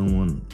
good one.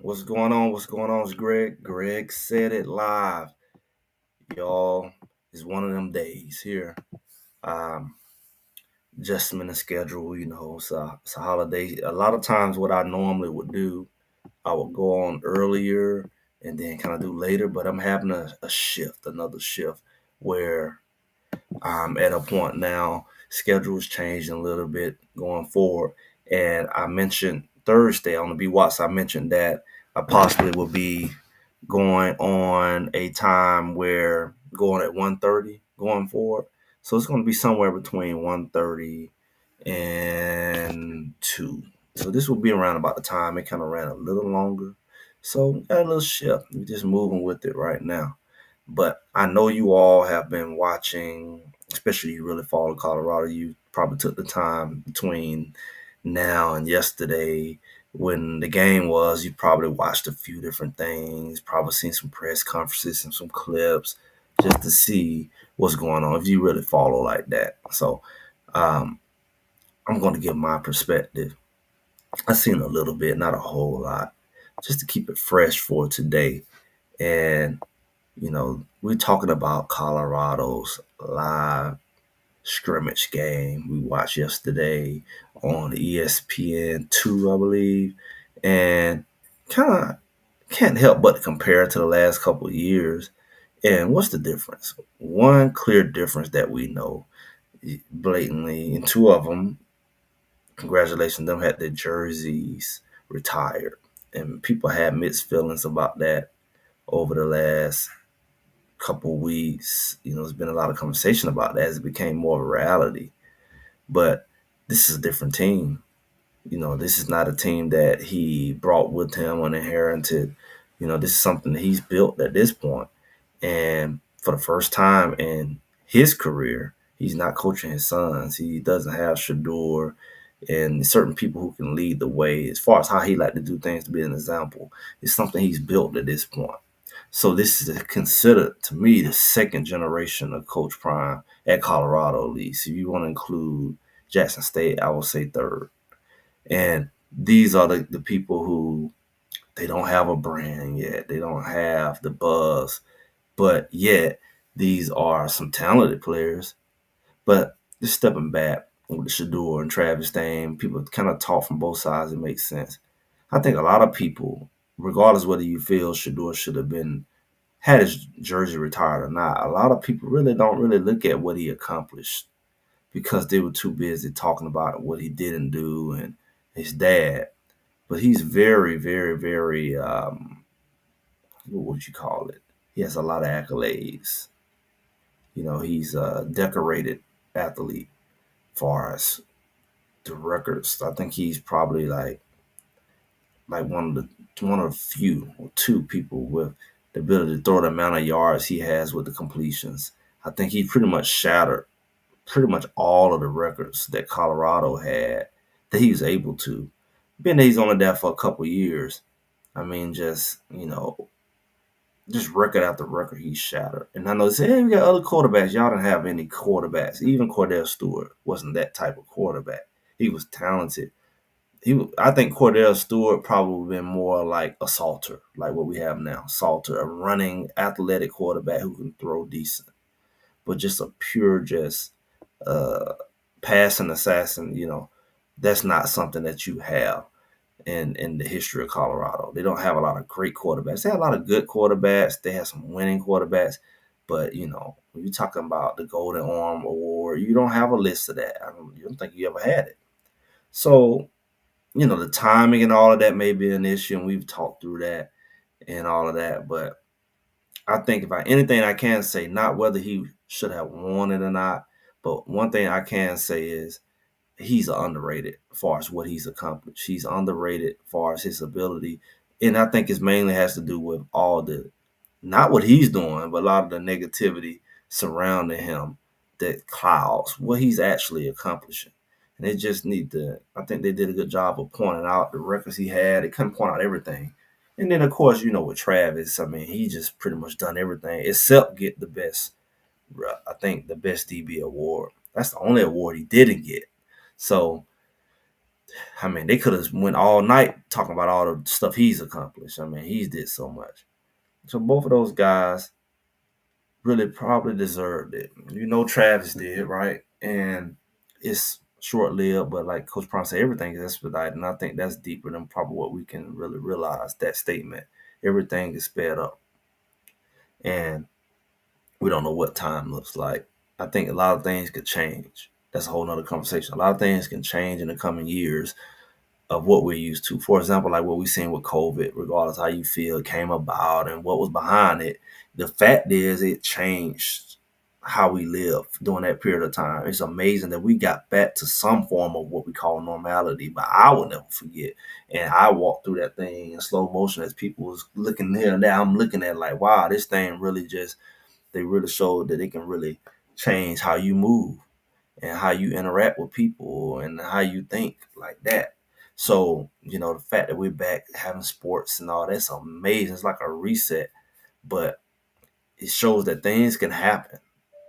What's going on? What's going on? It's Greg. Greg said it live. Y'all, it's one of them days here. Um, Adjustment of schedule, it's a holiday. A lot of times, what I normally would do, I would go on earlier and then kind of do later, but I'm having a shift, another shift where I'm at a point now, schedule's changing a little bit going forward. And I mentioned Thursday on the B Watts, I mentioned that I possibly will be going on a time where going at 1:30 going forward. So it's going to be somewhere between 1:30 and 2. So this will be around about the time. It kind of ran a little longer. So got a little shift. We're just moving with it right now. But I know you all have been watching, especially you really follow Colorado. You probably took the time between now and yesterday when the game was. You probably watched a few different things, probably seen some press conferences and some clips just to see what's going on if you really follow like that. So um, I'm going to give my perspective. I've seen a little bit, not a whole lot, just to keep it fresh for today. And we're talking about Colorado's live scrimmage game we watched yesterday on ESPN2, I believe, and kind of can't help but compare it to the last couple of years. And what's the difference? One clear difference that we know blatantly, and two of them, congratulations, them had their jerseys retired. And people had mixed feelings about that over the last couple weeks, there's been a lot of conversation about that as it became more of a reality. But this is a different team. This is not a team that he brought with him or inherited. This is something that he's built at this point. And for the first time in his career, he's not coaching his sons. He doesn't have Shador and certain people who can lead the way as far as how he like to do things to be an example. It's something he's built at this point. So this is considered to me the second generation of Coach Prime at Colorado, at least. If you want to include Jackson State, I would say third. And these are the people who they don't have a brand yet. They don't have the buzz, but yet these are some talented players. But just stepping back with the Shador and Travis Dame, people kind of talk from both sides. It makes sense. I think a lot of people, regardless whether you feel Shador should have been had his jersey retired or not, a lot of people really don't really look at what he accomplished because they were too busy talking about what he didn't do and his dad. But he's very, very, very, what would you call it? He has a lot of accolades. He's a decorated athlete. Far as the records, I think he's probably like one of the few or two people with the ability to throw the amount of yards he has with the completions. I think he pretty much shattered pretty much all of the records that Colorado had that he was able to. Being that he's only there for a couple years, I mean, just record after record he shattered. And I know they say, hey, we got other quarterbacks. Y'all didn't have any quarterbacks. Even Cordell Stewart wasn't that type of quarterback. He was talented. I think Cordell Stewart probably been more like a Salter, like what we have now. Salter, a running, athletic quarterback who can throw decent. But just a pure, just uh, passing assassin, that's not something that you have in the history of Colorado. They don't have a lot of great quarterbacks. They have a lot of good quarterbacks. They have some winning quarterbacks. But, when you're talking about the Golden Arm Award, you don't have a list of that. You don't think you ever had it. So, the timing and all of that may be an issue, and we've talked through that and all of that. But I think if anything I can say, not whether he should have won it or not, but one thing I can say is he's underrated as far as what he's accomplished. He's underrated as far as his ability. And I think it mainly has to do with all the, not what he's doing, but a lot of the negativity surrounding him that clouds what he's actually accomplishing. And they just need to, I think they did a good job of pointing out the records he had. They couldn't point out everything. And then, of course, with Travis, I mean, he just pretty much done everything except get the best, I think, the best DB award. That's the only award he didn't get. So, I mean, they could have went all night talking about all the stuff he's accomplished. I mean, he's did so much. So both of those guys really probably deserved it. Travis did, right? And it's short lived, but like Coach Prime said, everything is expedited. And I think that's deeper than probably what we can really realize, that statement. Everything is sped up. And we don't know what time looks like. I think a lot of things could change. That's a whole nother conversation. A lot of things can change in the coming years of what we're used to. For example, like what we've seen with COVID, regardless how you feel it came about and what was behind it, the fact is it changed how we live during that period of time. It's amazing that we got back to some form of what we call normality, but I will never forget. And I walked through that thing in slow motion as people was looking here and there. I'm looking at like, wow, this thing really they really showed that it can really change how you move and how you interact with people and how you think like that. So, the fact that we're back having sports and all that's amazing. It's like a reset, but it shows that things can happen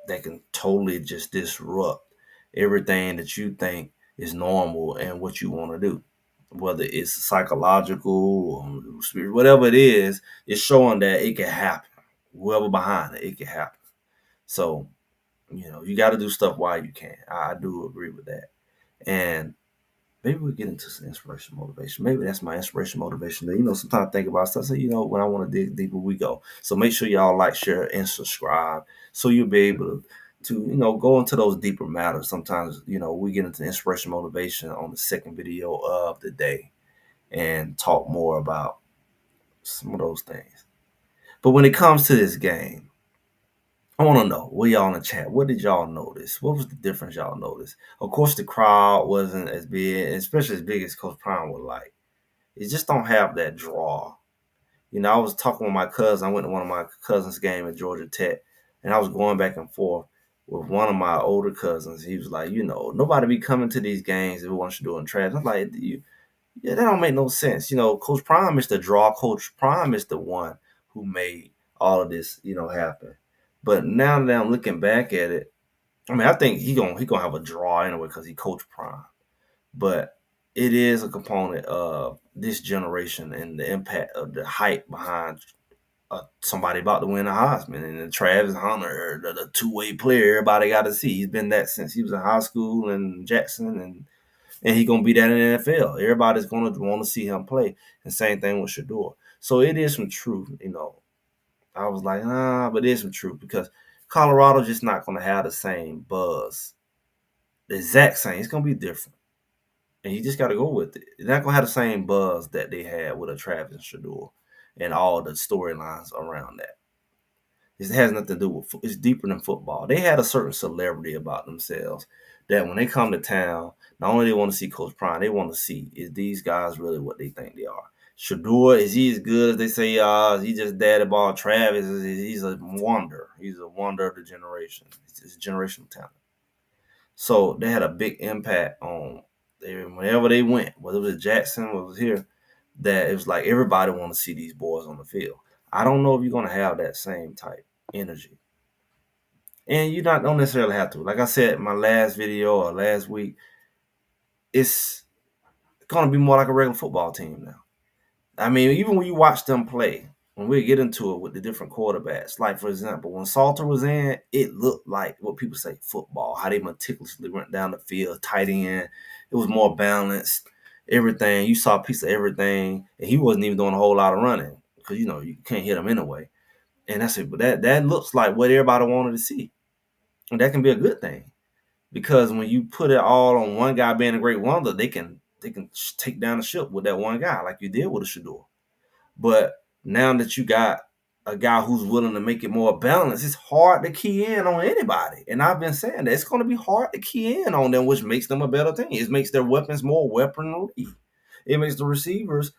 that can totally just disrupt everything that you think is normal and what you want to do. Whether it's psychological or spirit, whatever it is, it's showing that it can happen. Whoever behind it, it can happen. So, you got to do stuff while you can. I do agree with that. And maybe we get into some inspiration motivation. Maybe that's my inspiration motivation. Sometimes I think about stuff. So, when I want to dig deeper, we go. So make sure y'all like, share, and subscribe so you'll be able to go into those deeper matters. Sometimes, we get into inspiration motivation on the second video of the day and talk more about some of those things. But when it comes to this game, I want to know, what y'all in the chat, what did y'all notice? What was the difference y'all noticed? Of course, the crowd wasn't as big, especially as big as Coach Prime would like. It just don't have that draw. I was talking with my cousin. I went to one of my cousin's game at Georgia Tech, and I was going back and forth with one of my older cousins. He was like, nobody be coming to these games if we want to do in Travis. I'm like, yeah, that don't make no sense. Coach Prime is the draw. Coach Prime is the one who made all of this, happen. But now that I'm looking back at it, I mean, I think he gonna have a draw anyway because he Coach Prime. But it is a component of this generation and the impact of the hype behind somebody about to win a Heisman. And then Travis Hunter, the two-way player, everybody got to see. He's been that since he was in high school and Jackson, and he gonna be that in the NFL. Everybody's gonna want to see him play. And same thing with Shador. So it is some truth. I was like, but it is some truth because Colorado's just not gonna have the same buzz. The exact same. It's gonna be different. And you just got to go with it. They're not gonna have the same buzz that they had with a Travis Shador and all the storylines around that. It has nothing to do with. It's deeper than football. They had a certain celebrity about themselves that when they come to town, not only they want to see Coach Prime, they want to see, is these guys really what they think they are. Shador, is he as good as they say? Is he just daddy ball? Travis, he's a wonder. He's a wonder of the generation. It's generational talent. So they had a big impact on whenever they went, whether it was Jackson or it was here, that it was like everybody want to see these boys on the field. I don't know if you're gonna have that same type energy. And you don't necessarily have to. Like I said in my last video or last week, it's gonna be more like a regular football team now. I mean, even when you watch them play, when we get into it with the different quarterbacks, like for example, when Salter was in, it looked like what people say football, how they meticulously went down the field, tight end. It was more balanced, everything. You saw a piece of everything, and he wasn't even doing a whole lot of running because you can't hit him anyway. And that's it. But that looks like what everybody wanted to see, and that can be a good thing because when you put it all on one guy being a great wonder, they can take down the ship with that one guy like you did with a Shador. But now that you got a guy who's willing to make it more balanced, it's hard to key in on anybody. And I've been saying that it's going to be hard to key in on them, which makes them a better team. It makes their weapons more weaponry. It makes the receivers,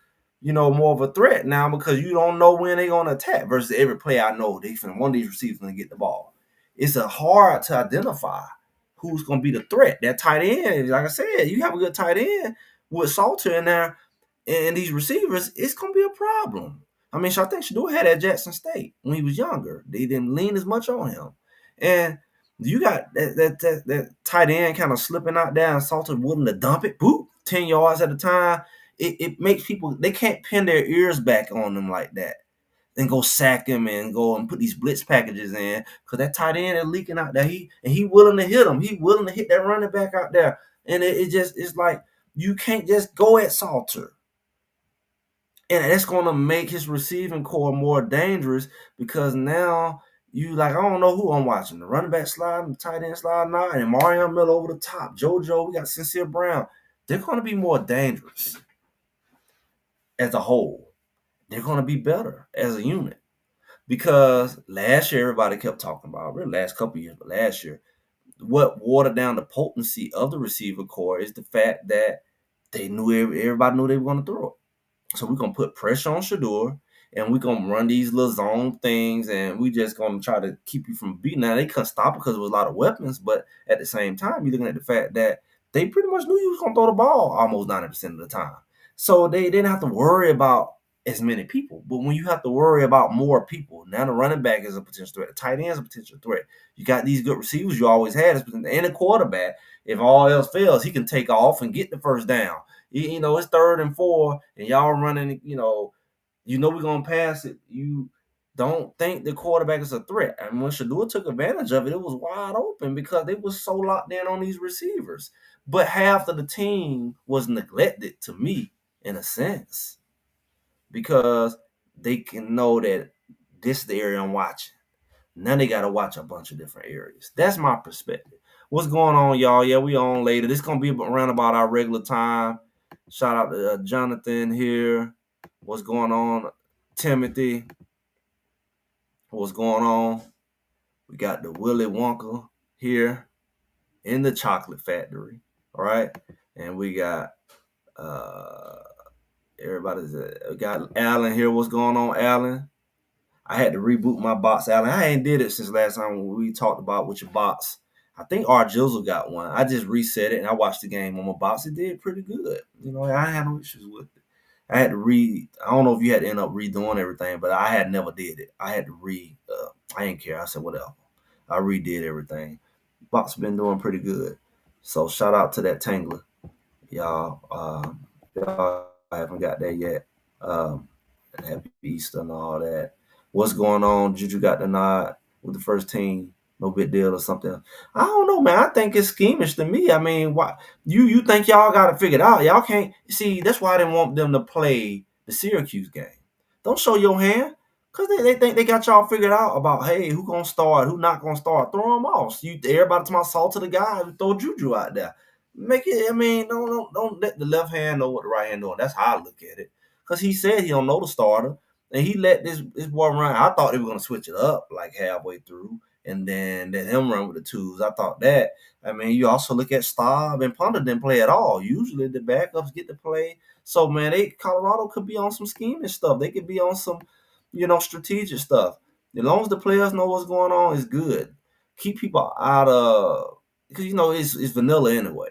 more of a threat now because you don't know when they're going to attack versus every play I know one of these receivers going to get the ball. It's hard to identify who's going to be the threat. That tight end, like I said, you have a good tight end with Salter in there and these receivers, it's gonna be a problem. I mean, I think Shador had at Jackson State when he was younger. They didn't lean as much on him, and you got that tight end kind of slipping out there, and Salter willing to dump it, boop, 10 yards at a time. It makes people they can't pin their ears back on them like that and go sack him and go and put these blitz packages in because that tight end is leaking out there. He willing to hit him. He willing to hit that running back out there, and it's like you can't just go at Salter. And that's going to make his receiving core more dangerous because now you like, I don't know who I'm watching. The running back sliding, the tight end sliding out, and Marion Miller over the top. JoJo, we got Sincere Brown. They're going to be more dangerous as a whole. They're going to be better as a unit because last year everybody kept talking about, really last couple of years, but last year, what watered down the potency of the receiver core is the fact that everybody knew they were going to throw it. So we're going to put pressure on Shador, and we're going to run these little zone things, and we just going to try to keep you from beating. Now, they couldn't stop it because there was a lot of weapons, but at the same time, you're looking at the fact that they pretty much knew you was going to throw the ball almost 90% of the time. So they didn't have to worry about as many people. But when you have to worry about more people, now the running back is a potential threat. The tight end is a potential threat. You got these good receivers you always had, and the quarterback, if all else fails, he can take off and get the first down. It's 3rd and 4, and y'all running, we're going to pass it. You don't think the quarterback is a threat. And when Shador took advantage of it, it was wide open because they were so locked in on these receivers. But half of the team was neglected to me, in a sense, because they can know that this is the area I'm watching. Now they got to watch a bunch of different areas. That's my perspective. What's going on, y'all? Yeah, we on later. This is going to be around about our regular time. Shout out to Jonathan here. What's going on? Timothy. What's going on? We got the Willy Wonka here in the chocolate factory. All right. And we got uh everybody's we got Alan here. What's going on, Alan? I had to reboot my box, Alan. I ain't did it since last time when we talked about with your box. I think our Jizzle got one. I just reset it and I watched the game on my box. It did pretty good. You know, I had no issues with it. I had to read. I don't know if you had to end up redoing everything, but I had never did it. I had to read. I didn't care. I said whatever. I redid everything. Box been doing pretty good. So shout out to that Tanggula, y'all. Y'all haven't got that yet. And happy Easter and all that. What's going on? Juju got the nod with the first team. No big deal or something. I don't know, man. I think it's schemish to me. I mean, why you think y'all got it figured out? Y'all can't see. That's why I didn't want them to play the Syracuse game. Don't show your hand. Cause they think they got y'all figured out about hey who gonna start, who not gonna start. Throw them off. You everybody to my salt to the guy who throw Juju out there. Make it. I mean, don't let the left hand know what the right hand doing. That's how I look at it. Cause he said he don't know the starter, and he let this boy run. I thought they were gonna switch it up like halfway through, and then let him run with the twos. I thought that. I mean, you also look at Staub and Ponder didn't play at all. Usually the backups get to play. So man, Colorado could be on some scheming stuff. They could be on some strategic stuff. As long as the players know what's going on, it's good. Keep people out of because it's vanilla anyway.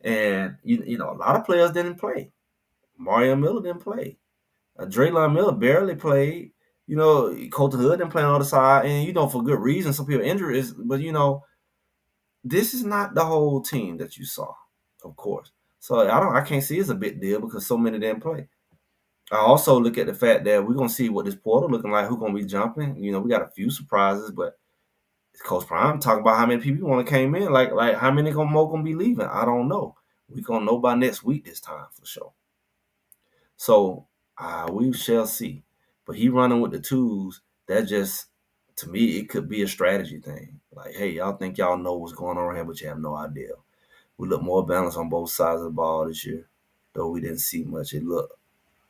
And a lot of players didn't play. Mario Miller didn't play. Draylon Miller barely played. Colton Hood didn't play on the other side, and for good reason. Some people injuries, but this is not the whole team that you saw, of course. So I can't see it's a big deal because so many didn't play. I also look at the fact that we're gonna see what this portal looking like. Who's gonna be jumping? We got a few surprises, but Coach Prime talking about how many people want to came in. Like how many more gonna be leaving? I don't know. We gonna know by next week this time for sure. So we shall see. But he running with the twos. That just to me it could be a strategy thing. Like hey, y'all think y'all know what's going on here, but you have no idea. We look more balanced on both sides of the ball this year, though we didn't see much. It looked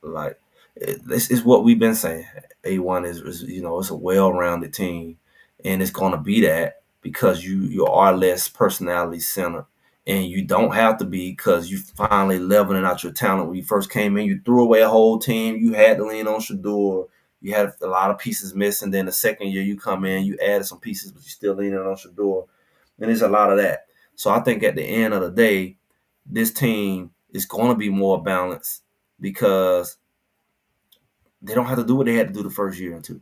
like it's what we've been saying. A1 is it's a well-rounded team, and it's going to be that because you are less personality centered, and you don't have to be because you finally leveling out your talent. When you first came in, you threw away a whole team. You had to lean on Shador. You had a lot of pieces missing. Then the second year you come in, you added some pieces, but you still leaning on Shador, and there's a lot of that. So I think at the end of the day, this team is going to be more balanced because they don't have to do what they had to do the first year or two.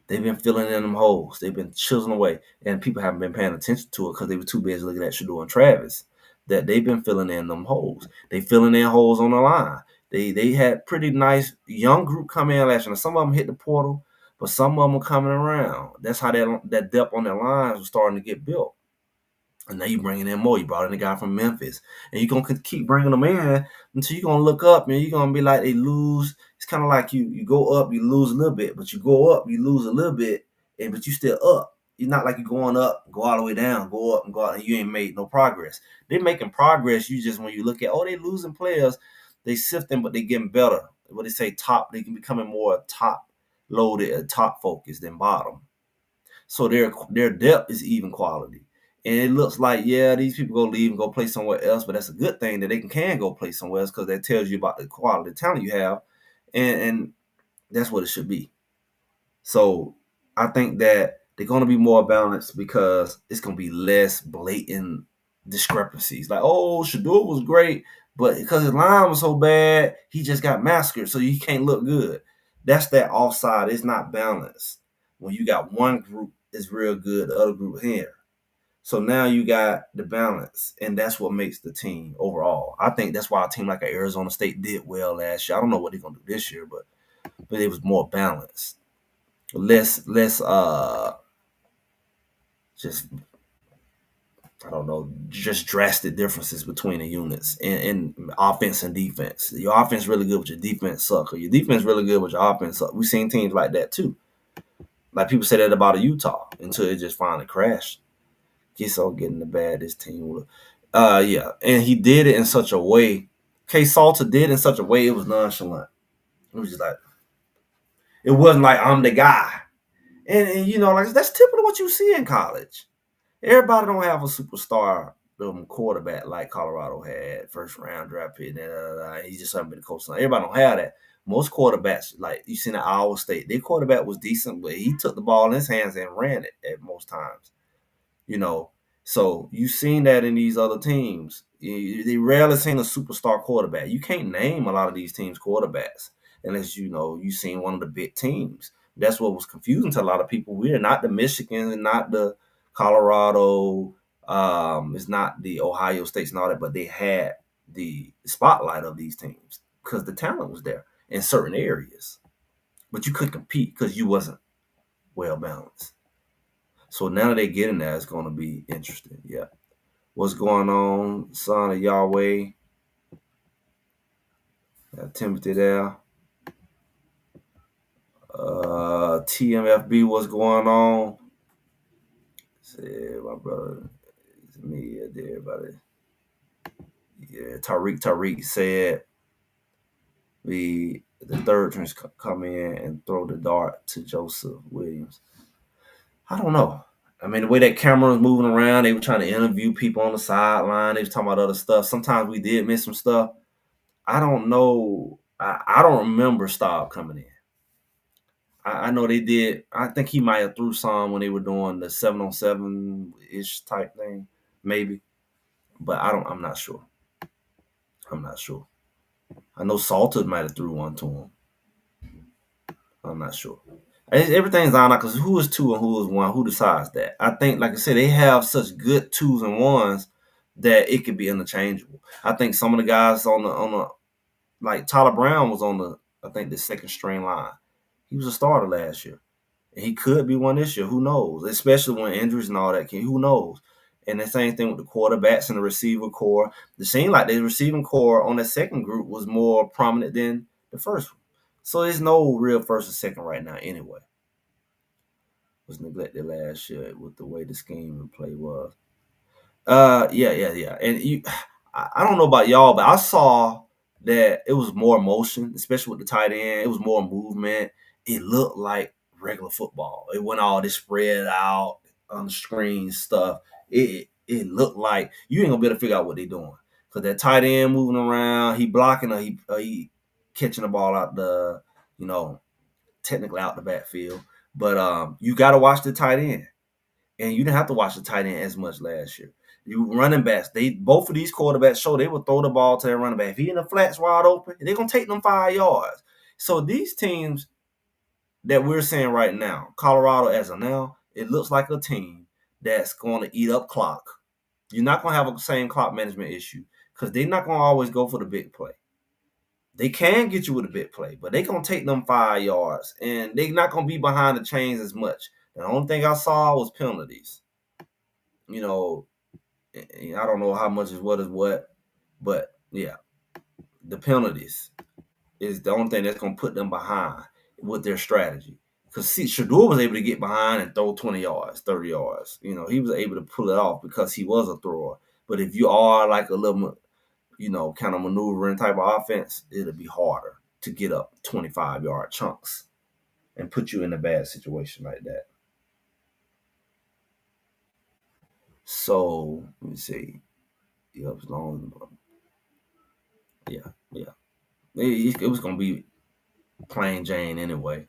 They've been filling in them holes. They've been chiseling away, and people haven't been paying attention to it because they were too busy looking at Shador and Travis. That they've been filling in them holes. They filling in holes on the line. They had pretty nice young group come in last year. Now, some of them hit the portal, but some of them are coming around. That's how that depth on their lines was starting to get built. And now you're bringing in more. You brought in a guy from Memphis. And you're going to keep bringing them in until you're going to look up and you're going to be like they lose. It's kind of like you go up, you lose a little bit. But you go up, you lose a little bit, but you still up. It's not like you're going up, go all the way down, go up and go out, and you ain't made no progress. They're making progress. You just, when you look at, they losing players, they sifting, but they getting better. What they say, they can becoming more top loaded, top focused than bottom. So their depth is even quality. And it looks like, these people go leave and go play somewhere else, but that's a good thing that they can go play somewhere else because that tells you about the quality of talent you have. And that's what it should be. So I think that they're going to be more balanced because it's going to be less blatant discrepancies. Like, Shador was great, but because his line was so bad, he just got massacred, so he can't look good. That's that offside. It's not balanced. When you got one group is real good, the other group here. So now you got the balance, and that's what makes the team overall. I think that's why a team like Arizona State did well last year. I don't know what they're gonna do this year, but it was more balanced, less just I don't know, just drastic differences between the units in offense and defense. Your offense really good, but your defense suck, or your defense really good, but your offense suck. We've seen teams like that too. Like people say that about Utah until it just finally crashed. Gets all getting the bad this team will. And he did it in such a way. K Salter did in such a way it was nonchalant. It was just like it wasn't like I'm the guy. And like that's typical what you see in college. Everybody don't have a superstar quarterback like Colorado had, first round draft pick. He just haven't been the coach. Everybody don't have that. Most quarterbacks, like you seen at Iowa State, their quarterback was decent, but he took the ball in his hands and ran it at most times. you know. So you've seen that in these other teams. They rarely seen a superstar quarterback. You can't name a lot of these teams quarterbacks unless you've seen one of the big teams. That's what was confusing to a lot of people. We're not the Michigan and not the Colorado. It's not the Ohio States and all that, but they had the spotlight of these teams because the talent was there in certain areas. But you couldn't compete because you wasn't well balanced. So now that they get in there, it's going to be interesting. Yeah. What's going on, son of Yahweh? Timothy there. TMFB, what's going on? Say, my brother, it's me, everybody. Yeah, Tariq said the third strings come in and throw the dart to Joseph Williams. I don't know. I mean, the way that camera was moving around, they were trying to interview people on the sideline. They was talking about other stuff. Sometimes we did miss some stuff. I don't know. I don't remember Staub coming in. I know they did. I think he might have threw some when they were doing the 7-on-7 ish type thing, maybe. But I'm not sure. I'm not sure. I know Salter might have threw one to him. I'm not sure. Everything's on because who is two and who is one? Who decides that? I think, like I said, they have such good twos and ones that it could be interchangeable. I think some of the guys on the like Tyler Brown was on I think the second string line. He was a starter last year. And he could be one this year. Who knows? Especially when injuries and all that came. Who knows? And the same thing with the quarterbacks and the receiver core. It seemed like the receiving core on that second group was more prominent than the first one. So there's no real first and second right now anyway. Was neglected last year with the way the scheme and play was. Yeah. And I don't know about y'all, but I saw that it was more motion, especially with the tight end. It was more movement. It looked like regular football. It went all this spread out on the screen stuff. It looked like you ain't gonna be able to figure out what they're doing because that tight end moving around, he blocking or he catching the ball out the technically out the backfield. But you got to watch the tight end. And you didn't have to watch the tight end as much last year. You running backs, both of these quarterbacks show they would throw the ball to their running back. If he in the flats wide open, they're gonna take them 5 yards. So these teams that we're seeing right now, Colorado as of now, it looks like a team that's going to eat up clock. You're not gonna have the same clock management issue because they're not gonna always go for the big play. They can get you with a big play, but they're gonna take them 5 yards, and they're not gonna be behind the chains as much. The only thing I saw was penalties. You know, I don't know how much is what, but yeah, the penalties is the only thing that's going to put them behind with their strategy. Because see, Shador was able to get behind and throw 20 yards, 30 yards. He was able to pull it off because he was a thrower. But if you are like a little, kind of maneuvering type of offense, it'll be harder to get up 25-yard chunks and put you in a bad situation like that. So let me see. Yeah, it was long. Yeah. It was gonna be plain Jane anyway.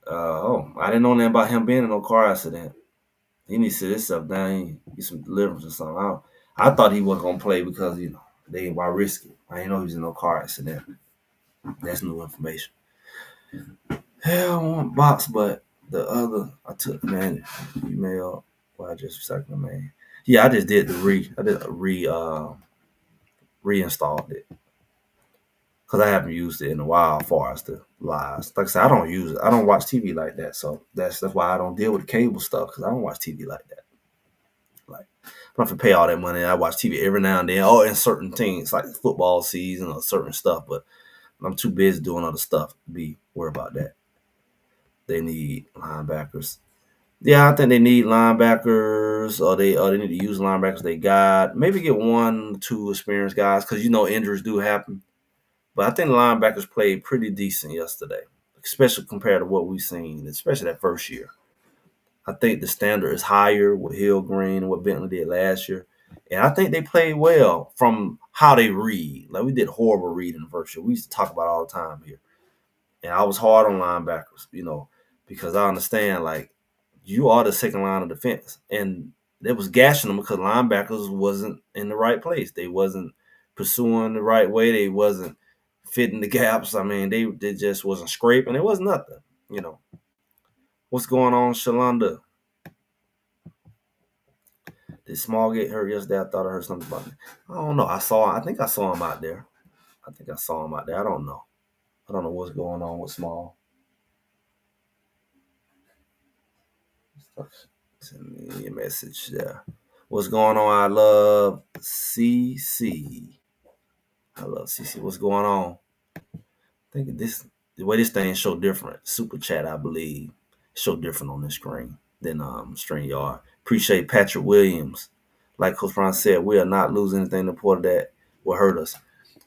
I didn't know nothing about him being in no car accident. He needs to sit himself down, get some deliverance or something. I thought he wasn't gonna play because they why risk it. I didn't know he was in no car accident. That's new information. Hell, I want box, but the other I took man email. Well, I just recycled the man. Yeah, I just did reinstalled it because I haven't used it in a while. Far as the lies, like I said, I don't use it. I don't watch TV like that, so that's why I don't deal with the cable stuff because I don't watch TV like that. Like, I don't have to pay all that money. I watch TV every now and then, or in certain things like football season or certain stuff. But I'm too busy doing other stuff to be worried about that. They need linebackers. Yeah, I think they need linebackers, or they need to use linebackers they got. Maybe get 1, 2 experienced guys because injuries do happen. But I think the linebackers played pretty decent yesterday. especially compared to what we've seen, especially that first year. I think the standard is higher with Hill Green and what Bentley did last year. And I think they played well from how they read. Like we did horrible read in the first year. We used to talk about it all the time here. And I was hard on linebackers, because I understand like you are the second line of defense. And they was gashing them because linebackers wasn't in the right place. They wasn't pursuing the right way. They wasn't fitting the gaps. I mean, they just wasn't scraping. It was nothing, you know. What's going on, Shalonda? Did Small get hurt yesterday? I thought I heard something about it. I don't know. I think I saw him out there. I don't know. I don't know what's going on with Small. Send me a message there. What's going on? I love CC. What's going on? I think the way this thing show different. Super chat, I believe, show different on the screen than StreamYard. Appreciate Patrick Williams. Like Coach Brown said, we are not losing anything to Porter that will hurt us.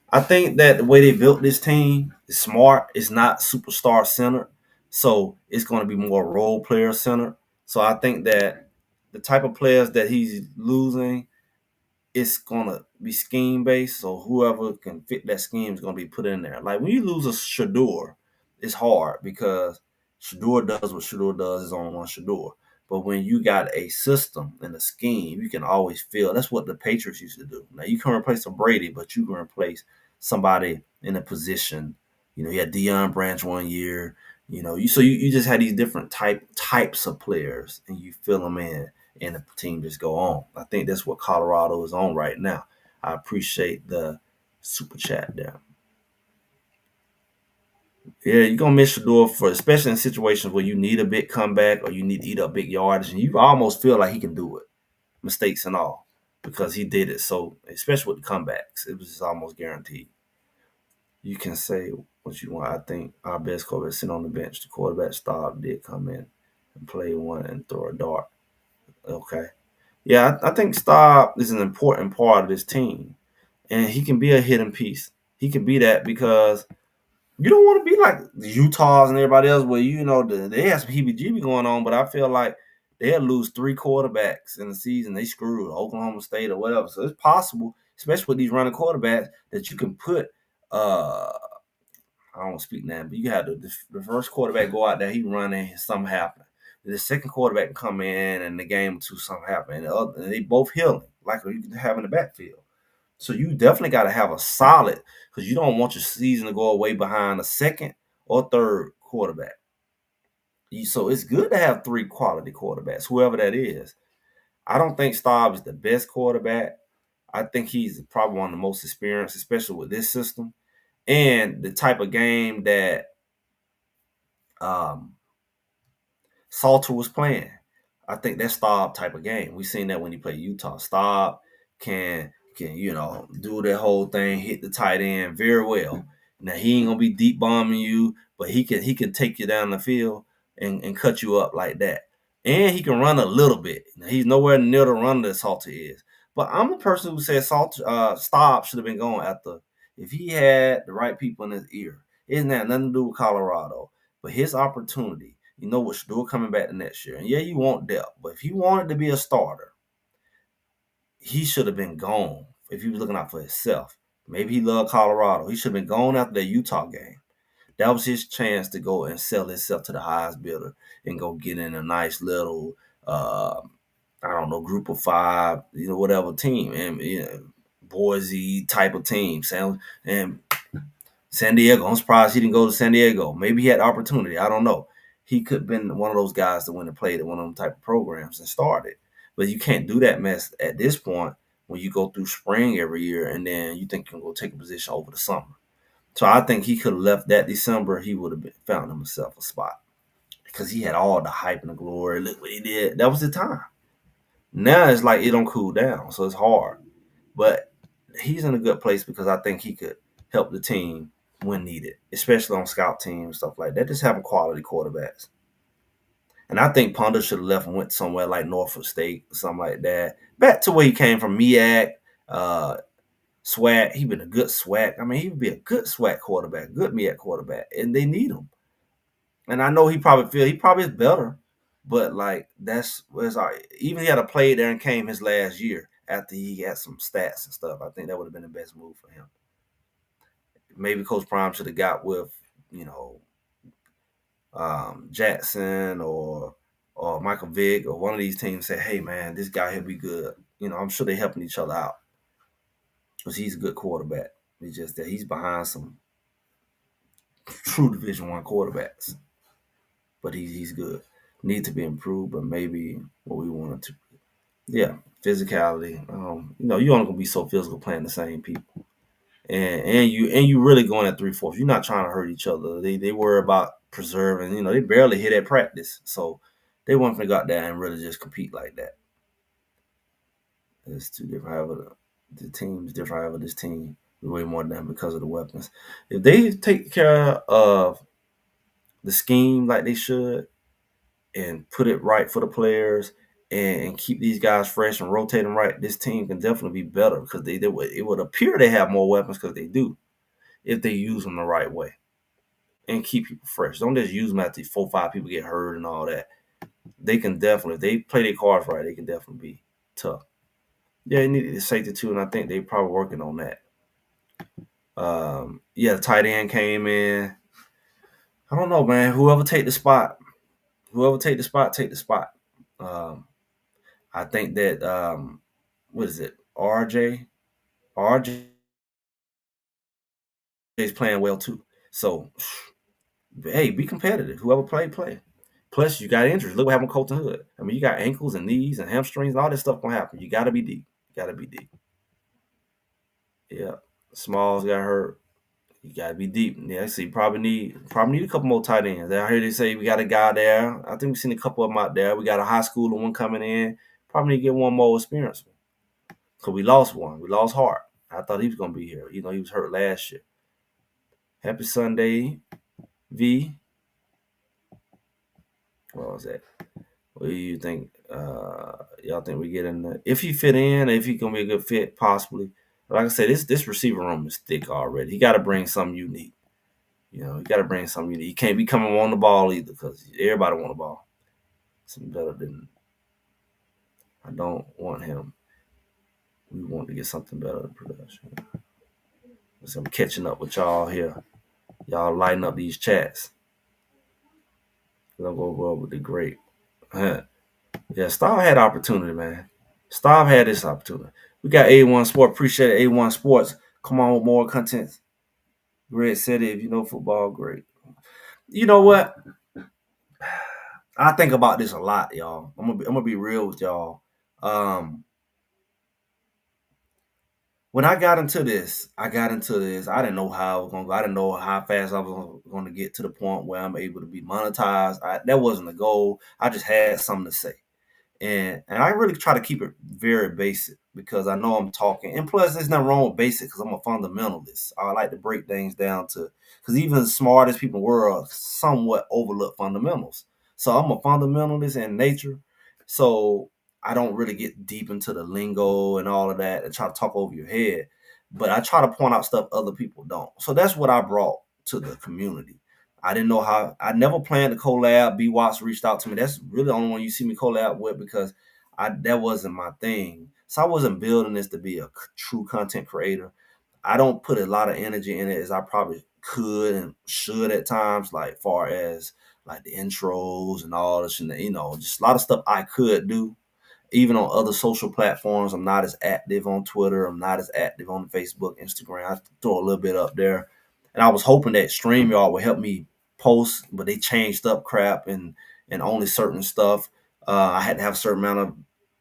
I think that the way they built this team is smart. It's not superstar centered. So it's going to be more role player centered. So I think that the type of players that he's losing, it's going to be scheme based. So whoever can fit that scheme is going to be put in there. Like when you lose a Shador, it's hard because Shador does what Shador does is on one Shador. But when you got a system and a scheme, you can always feel. That's what the Patriots used to do. Now you can replace a Brady, but you can replace somebody in a position. You had Deion Branch one year. You just had these different types of players, and you fill them in, and the team just go on. I think that's what Colorado is on right now. I appreciate the super chat there. Yeah, you're gonna miss Shador for especially in situations where you need a big comeback or you need to eat up big yardage, and you almost feel like he can do it, mistakes and all, because he did it. So especially with the comebacks, it was just almost guaranteed. You can say what you want. I think our best quarterback sitting on the bench. The quarterback stop did come in and play one and throw a dart. Okay. Yeah, I think Staub is an important part of this team, and he can be a hidden piece. He can be that because you don't want to be like the Utahs and everybody else where they have some heebie-jeebie going on, but I feel like they'll lose 3 quarterbacks in the season. They screwed Oklahoma State or whatever. So it's possible, especially with these running quarterbacks, that you can put I don't speak now, but you had the first quarterback go out there, he running, something happen. The second quarterback come in and the game or two, something happen. And they both healing, like you have in the backfield. So you definitely got to have a solid, because you don't want your season to go away behind a second or third quarterback. So it's good to have 3 quality quarterbacks, whoever that is. I don't think Staub is the best quarterback. I think he's probably one of the most experienced, especially with this system and the type of game that um, Salter was playing. I think that's Staub type of game. We seen that when he played Utah. Staub can do that whole thing, hit the tight end very well. Now he ain't gonna be deep bombing you, but he can take you down the field and cut you up like that. And he can run a little bit. Now, he's nowhere near the runner that Salter is. But I'm the person who said Staub should have been going after if he had the right people in his ear. It hasn't had nothing to do with Colorado, but his opportunity. What Shador coming back the next year. And yeah, you want depth, but if he wanted to be a starter, he should have been gone if he was looking out for himself. Maybe he loved Colorado. He should have been gone after the Utah game. That was his chance to go and sell himself to the highest bidder and go get in a nice little, group of 5, whatever team, and Boise type of team. And San Diego. I'm surprised he didn't go to San Diego. Maybe he had opportunity. I don't know. He could have been one of those guys that went and played at one of them type of programs and started. But you can't do that mess at this point when you go through spring every year and then you think you can go take a position over the summer. So I think he could have left that December. He would have found himself a spot because he had all the hype and the glory. Look what he did. That was the time. Now it's like it don't cool down, so it's hard. But he's in a good place because I think he could help the team when needed, especially on scout teams and stuff like that. Just having quality quarterbacks. And I think Ponder should have left and went somewhere like Norfolk State or something like that. Back to where he came from, MEAC, SWAC. He'd been a good SWAC. I mean, he would be a good SWAC quarterback, good MEAC quarterback, and they need him. And I know he probably is better, but like that's was all right. Even he had a play there and came his last year after he had some stats and stuff. I think that would have been the best move for him. Maybe Coach Prime should have got with you know Jackson or Michael Vick or one of these teams. Say, hey man, this guy here be good. I'm sure they're helping each other out because he's a good quarterback. It's just that he's behind some true Division I quarterbacks, but he's good. Need to be improved, but maybe what we wanted to. Yeah, physicality. You only gonna be so physical playing the same people, and you really going at 3/4. You're not trying to hurt each other. They worry about preserving. They barely hit at practice, so they want to go out there and really just compete like that. It's too different. However, the team's different. However, this team is way more than them because of the weapons. If they take care of the scheme like they should, and put it right for the players and keep these guys fresh and rotate them right, this team can definitely be better because it would appear they have more weapons because they do if they use them the right way and keep people fresh. Don't just use them after 4 or 5 people get hurt and all that. They can definitely, if they play their cards right, they can definitely be tough. Yeah, they needed safety too, and I think they probably working on that. Yeah, the tight end came in. I don't know, man. Whoever take the spot, take the spot. Um, I think that what is it? RJ is playing well too. So hey, be competitive. Whoever play. Plus, you got injuries. Look what happened to Colton Hood. I mean, you got ankles and knees and hamstrings and all this stuff gonna happen. You gotta be deep. You gotta be deep. Yeah. Smalls got hurt. You gotta be deep. Yeah, so you probably need a couple more tight ends. I heard they say we got a guy there. I think we've seen a couple of them out there. We got a high schooler one coming in. Probably need to get one more experience. Because we lost one. We lost Hart. I thought he was gonna be here. He was hurt last year. Happy Sunday, V. What was that? What do you think? Y'all think we get in there? If he fit in, if he gonna be a good fit, possibly. But like I said, this receiver room is thick already. He got to bring something unique. He got to bring something unique. He can't be coming on the ball either because everybody want the ball. Something better than I don't want him. We want to get something better than production. So I'm catching up with y'all here. Y'all lighting up these chats. I'm gonna go with the great. Yeah, Stav had opportunity, man. Stav had this opportunity. We got A1 Sport. Appreciate it, A1 Sports. Come on with more content. Greg said it. If you know football, great. You know what? I think about this a lot, y'all. I'm gonna be real with y'all. When I got into this. I didn't know how I was gonna go. I didn't know how fast I was gonna get to the point where I'm able to be monetized. That wasn't the goal. I just had something to say. And I really try to keep it very basic because I know I'm talking. And plus, there's nothing wrong with basic because I'm a fundamentalist. I like to break things down to because even the smartest people in the world somewhat overlook fundamentals. So I'm a fundamentalist in nature. So I don't really get deep into the lingo and all of that and try to talk over your head. But I try to point out stuff other people don't. So that's what I brought to the community. I didn't know how. I never planned to collab. B Watts reached out to me. That's really the only one you see me collab with because that wasn't my thing. So I wasn't building this to be a true content creator. I don't put a lot of energy in it as I probably could and should at times, like far as like the intros and all this, and just a lot of stuff I could do even on other social platforms. I'm not as active on Twitter. I'm not as active on Facebook, Instagram. I throw a little bit up there. And I was hoping that StreamYard would help me post, but they changed up crap and only certain stuff. I had to have a certain amount of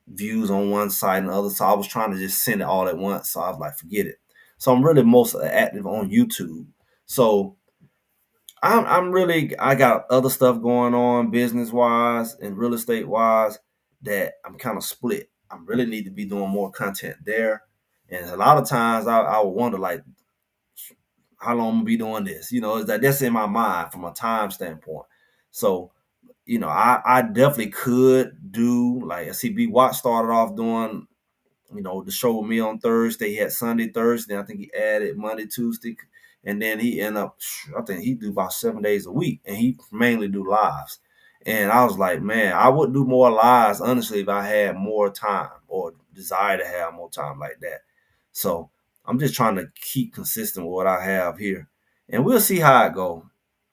views on one side and the other. So I was trying to just send it all at once. So I was like, forget it. So I'm really most active on YouTube. So I got other stuff going on business wise and real estate wise that I'm kind of split. I really need to be doing more content there. And a lot of times I would wonder like how long I'm gonna be doing this. That's in my mind from a time standpoint. So, I definitely could do like CB Watt started off doing, the show with me on Thursday. He had Sunday, Thursday. I think he added Monday, Tuesday. and then he end up, I think he do about 7 days a week, and he mainly do lives. And I was like, man, I would do more lives honestly if I had more time or desire to have more time like that. So I'm just trying to keep consistent with what I have here, and we'll see how it go.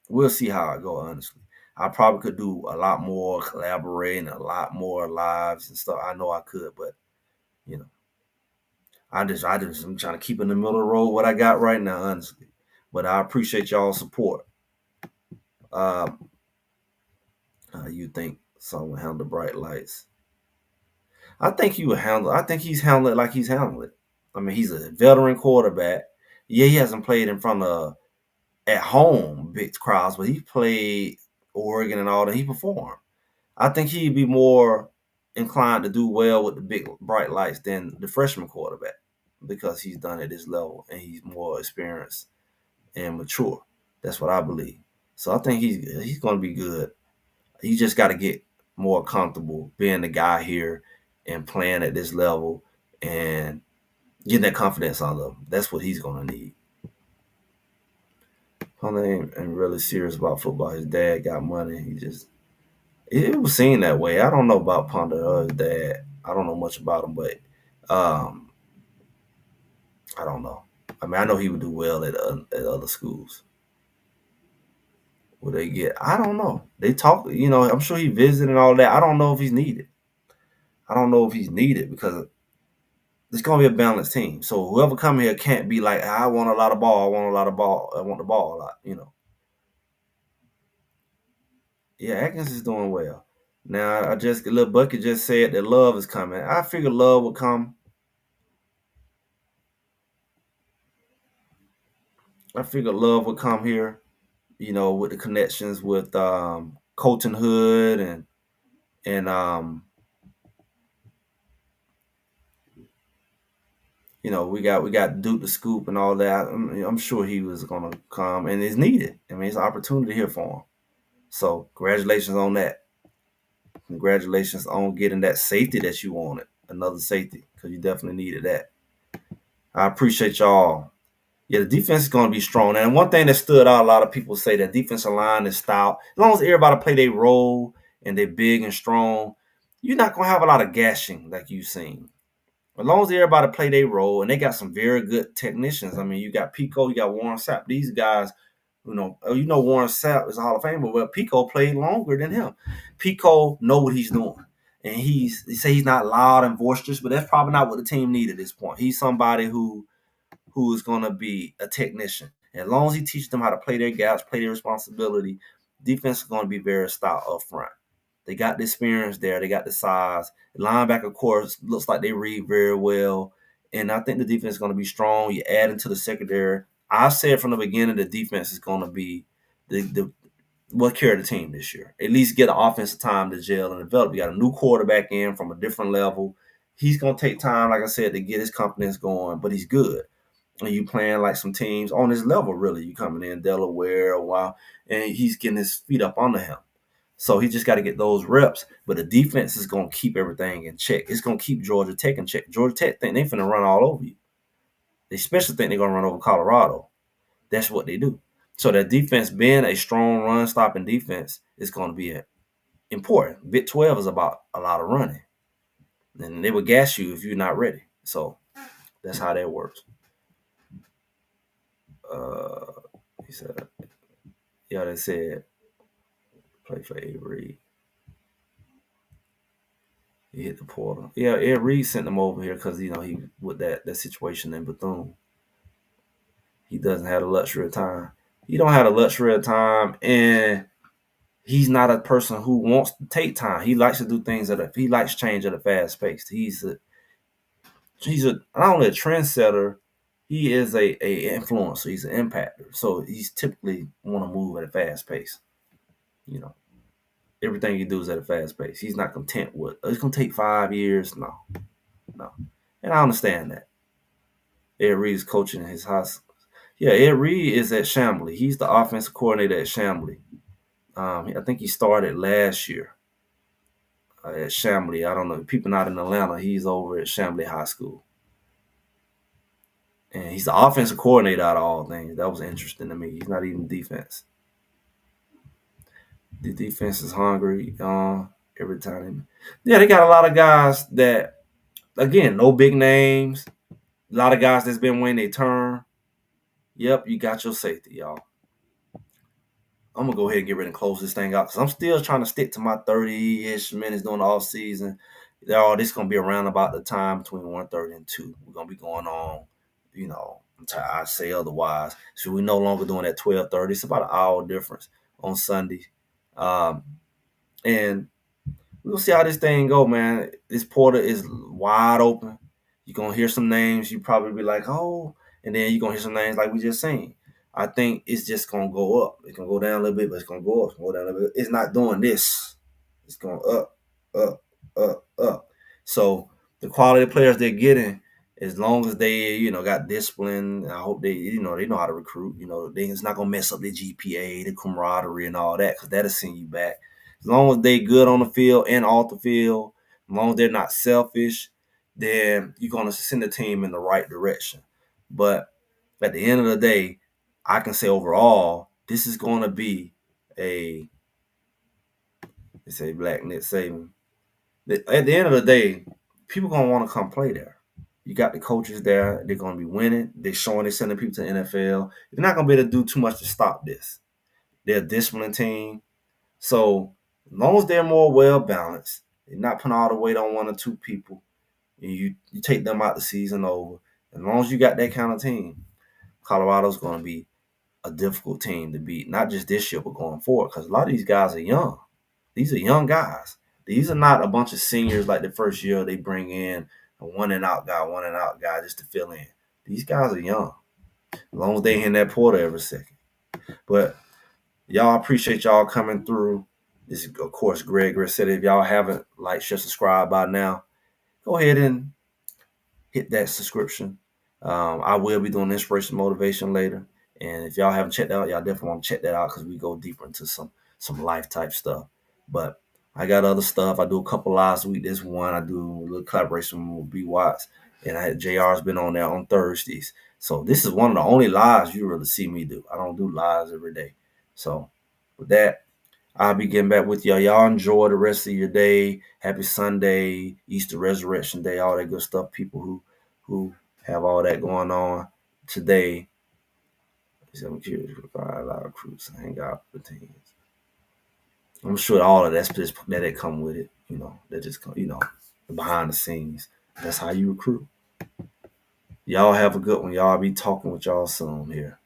We'll see how it go. Honestly, I probably could do a lot more collaborating, a lot more lives and stuff. I know I could, but you know, I'm trying to keep in the middle of the road what I got right now, honestly. But I appreciate y'all's support. Um, you think someone handle the bright lights? I think he would handle. I think he's handled it like he's handled it. I mean, he's a veteran quarterback. Yeah, he hasn't played in front of at home big crowds, but he played Oregon and all that. He performed. I think he'd be more inclined to do well with the big bright lights than the freshman quarterback because he's done at this level and he's more experienced and mature. That's what I believe. So I think he's going to be good. He just got to get more comfortable being the guy here and playing at this level and getting that confidence on him. That's what he's going to need. Hunter ain't really serious about football. His dad got money. He just it was seen that way. I don't know about Ponder or his dad. I don't know much about him, but um, I don't know. I mean, I know he would do well at other schools. Would they get? I don't know. They talk. I'm sure he visited and all that. I don't know if he's needed. I don't know if he's needed because it's gonna be a balanced team. So whoever come here can't be like, I want a lot of ball. I want a lot of ball. I want the ball a lot. Yeah, Atkins is doing well. Now, I just little Bucket just said that Love is coming. I figured Love would come. I figured Love would come here. With the connections with Colton Hood and we got Duke the Scoop and all that. I'm sure he was gonna come and it's needed. I mean, it's an opportunity here for him. So congratulations on that. Congratulations on getting that safety that you wanted. Another safety because you definitely needed that. I appreciate y'all. Yeah, the defense is going to be strong. And one thing that stood out, a lot of people say that defensive line is stout. As long as everybody play their role and they're big and strong, you're not going to have a lot of gashing like you've seen. As long as everybody play their role and they got some very good technicians. I mean, you got Pico, you got Warren Sapp. These guys, Warren Sapp is a Hall of Famer, but Pico played longer than him. Pico know what he's doing. And he say he's not loud and boisterous, but that's probably not what the team needed at this point. He's somebody who is going to be a technician. And as long as he teaches them how to play their gaps, play their responsibility, defense is going to be very stout up front. They got the experience there. They got the size. The linebacker, of course, looks like they read very well. And I think the defense is going to be strong. You add into the secondary. I said from the beginning the defense is going to be the what carry the team this year. At least get an offensive time to gel and develop. You got a new quarterback in from a different level. He's going to take time, like I said, to get his confidence going, but he's good. And you playing like some teams on his level, really. You coming in Delaware a while, and he's getting his feet up under him. So he just got to get those reps. But the defense is going to keep everything in check. It's going to keep Georgia Tech in check. Georgia Tech think they're finna run all over you. They especially think they're going to run over Colorado. That's what they do. So that defense being a strong run-stopping defense is going to be important. Big 12 is about a lot of running. And they will gas you if you're not ready. So that's how that works. He said, yeah, they said, play for Ed Reed. He hit the portal. Yeah, Ed Reed sent him over here because he with that situation in Bethune. He doesn't have the luxury of time. He don't have the luxury of time, and he's not a person who wants to take time. He likes to do things he likes change at a fast pace. He's not only a trendsetter, he is a influencer. He's an impactor. So he's typically want to move at a fast pace. Everything he does at a fast pace. He's not content with it's gonna take 5 years. No. And I understand that. Ed Reed is coaching his high school. Yeah, Ed Reed is at Chambly. He's the offensive coordinator at Chambly. I think he started last year at Chambly. I don't know. People not in Atlanta. He's over at Chambly High School. And he's the offensive coordinator out of all things. That was interesting to me. He's not even defense. The defense is hungry every time. Yeah, they got a lot of guys that, again, no big names. A lot of guys that's been winning their turn. Yep, you got your safety, y'all. I'm gonna go ahead and get ready and close this thing out because I'm still trying to stick to my 30-ish minutes during the off season. This gonna be around about the time between 1:30 and 2. We're gonna be going on, until I say otherwise. So we no longer doing that 12:30. It's about an hour difference on Sunday. Um, and we'll see how this thing go, man. This portal is wide open. You're gonna hear some names. You probably be like, oh, and then you're gonna hear some names like we just seen. I think it's just gonna go up. It's gonna go down a little bit, but it's gonna go up. It's gonna go down a little bit. It's not doing this. It's going up, up, up. So the quality of players they're getting, as long as they, got discipline, I hope they know how to recruit. It's not gonna mess up their GPA, the camaraderie, and all that, because that'll send you back. As long as they good on the field and off the field, as long as they're not selfish, then you're gonna send the team in the right direction. But at the end of the day, I can say overall, this is going to be a, they say Black Net Saving. At the end of the day, people going to want to come play there. You got the coaches there. They're going to be winning. They're showing they're sending people to the NFL. They're not going to be able to do too much to stop this. They're a disciplined team. So as long as they're more well-balanced, they're not putting all the weight on one or two people, and you take them out the season over. As long as you got that kind of team, Colorado's going to be a difficult team to beat, not just this year, but going forward, because a lot of these guys are young. These are young guys. These are not a bunch of seniors like the first year they bring in a one and out guy just to fill in. These guys are young. As long as they in that portal every second. But y'all, appreciate y'all coming through. This is, of course, Greg said, if y'all haven't liked, share, subscribe by now, go ahead and hit that subscription. I will be doing inspiration motivation later. And if y'all haven't checked that out, y'all definitely want to check that out because we go deeper into some life type stuff. But I got other stuff. I do a couple lives a week. This one, I do a little collaboration with B Watts. And JR's been on there on Thursdays. So this is one of the only lives you really see me do. I don't do lives every day. So with that, I'll be getting back with y'all. Y'all enjoy the rest of your day. Happy Sunday, Easter Resurrection Day, all that good stuff. People who have all that going on today. I'm curious to provide a lot of recruits and hang out with teams. I'm sure all of that's just that come with it. That just come, behind the scenes. That's how you recruit. Y'all have a good one. Y'all be talking with y'all soon here.